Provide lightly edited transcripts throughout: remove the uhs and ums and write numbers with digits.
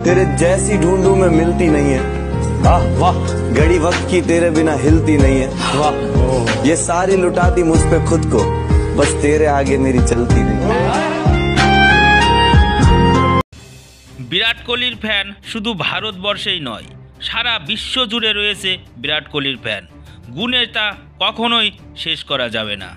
तेरे जैसी ढूंढूं मैं मिलती नहीं है। वाह वाह, घड़ी वक्त की तेरे बिना हिलती नहीं है। वाह, ये सारी लुटाती मुझ पे खुद को, बस तेरे आगे मेरी चलती नहीं। বিরাট কোহলির ফ্যান শুধু ভারতবর্ষেই নয়, সারা বিশ্ব জুড়ে রয়েছে বিরাট কোহলির ফ্যান। গুণে তা কখনোই শেষ করা যাবে না।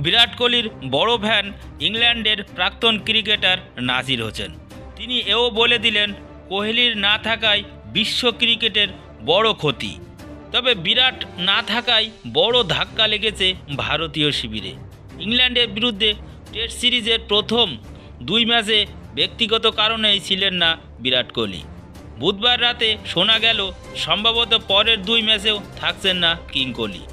বিরাট কোহলির বড় ফ্যান ইংল্যান্ডের প্রাক্তন ক্রিকেটার নাসির হোসেন। তিনি এও বলে দিলেন, কোহলির না থাকায় বিশ্ব ক্রিকেটের বড় ক্ষতি। তবে বিরাট না থাকায় বড় ধাক্কা লেগেছে ভারতীয় শিবিরে। ইংল্যান্ডের বিরুদ্ধে টেস্ট সিরিজের প্রথম 2 ম্যাচে ব্যক্তিগত কারণেই ছিলেন না বিরাট কোহলি। বুধবার রাতে শোনা গেল সম্ভবত পরের 2 ম্যাচেও থাকছেন না কিং কোহলি।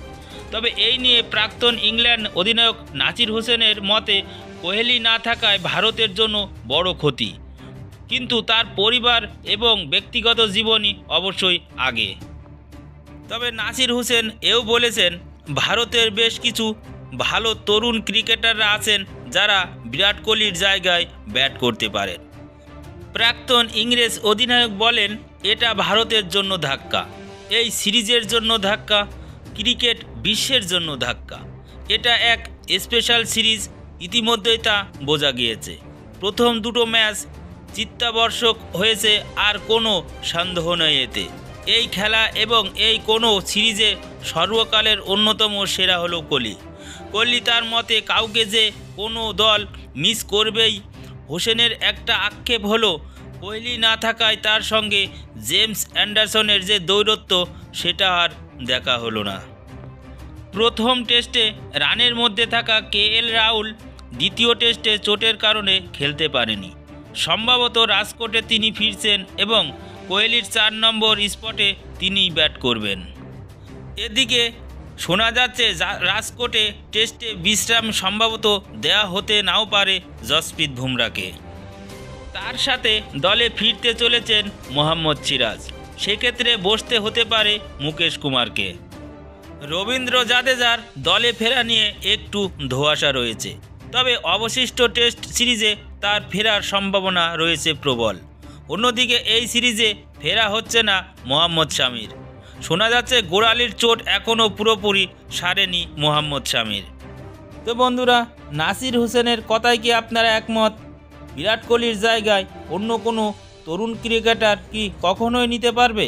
তবে এই নিয়ে প্রাক্তন ইংল্যান্ড অধিনায়ক নাসির হোসেনের মতে, কোহলি না থাকায় ভারতের জন্য বড় ক্ষতি, কিন্তু তার পরিবার এবং ব্যক্তিগত জীবনই অবশ্যই আগে। তবে নাসির হোসেন এও বলেছেন, ভারতের বেশ কিছু ভালো তরুণ ক্রিকেটাররা আছেন যারা বিরাট কোহলির জায়গায় ব্যাট করতে পারেন। প্রাক্তন ইংরেজ অধিনায়ক বলেন, এটা ভারতের জন্য ধাক্কা, এই সিরিজের জন্য ধাক্কা, ক্রিকেট বিশ্বের জন্য ধাক্কা। এটা এক স্পেশাল সিরিজ, ইতিমধ্যেই তা বোঝা গিয়েছে। প্রথম 2 ম্যাচ চিত্তাকর্ষক হয়েছে, আর কোনো সন্দেহ নেই এতে। এই খেলা এবং এই কোনো সিরিজে সর্বকালের অন্যতম সেরা হলো কোহলি। কোহলি তার মতে কাউকে যে কোনো দল মিস করবেই। হোসেনের একটা আক্ষেপ হলো, কোহলি না থাকায় তার সঙ্গে জেমস অ্যান্ডারসনের যে দৌরত্ব, সেটা আর দেখা হলো না। প্রথম টেস্টে রানের মধ্যে থাকা KL রাহুল দ্বিতীয় টেস্টে চোটের কারণে খেলতে পারেনি। সম্ভবত রাজকোটে তিনি ফিরছেন এবং কোহলির 4 নম্বর স্পটে তিনি ব্যাট করবেন। এদিকে শোনা যাচ্ছে রাজকোটে টেস্টে বিশ্রাম সম্ভবত দেয়া হতে নাও পারে জসপ্রীত বুমরাকে। তার সাথে দলে ফিরতে চলেছেন মোহাম্মদ সিরাজ, সেক্ষেত্রে বসতে হতে পারে মুকেশ কুমারকে। রবীন্দ্র জাদেজার দলে ফেরা নিয়ে একটু ধোঁয়াশা রয়েছে, তবে অবশিষ্ট টেস্ট সিরিজে তার ফেরার সম্ভাবনা রয়েছে প্রবল। অন্যদিকে এই সিরিজে ফেরা হচ্ছে না মোহাম্মদ শামির। শোনা যাচ্ছে গোড়ালির চোট এখনও পুরোপুরি সারেনি মোহাম্মদ শামির। তো বন্ধুরা, নাসির হোসেনের কথায় কি আপনারা একমত? বিরাট কোহলির জায়গায় অন্য কোনো তরুণ ক্রিকেটার কি কখনোই নিতে পারবে?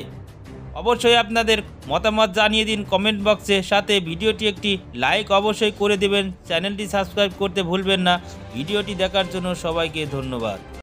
অবশ্যই আপনাদের মতামত জানিয়ে দিন কমেন্ট বক্সে। সাথে ভিডিওটি একটি লাইক অবশ্যই করে দেবেন, চ্যানেলটি সাবস্ক্রাইব করতে ভুলবেন না। ভিডিওটি দেখার জন্য সবাইকে ধন্যবাদ।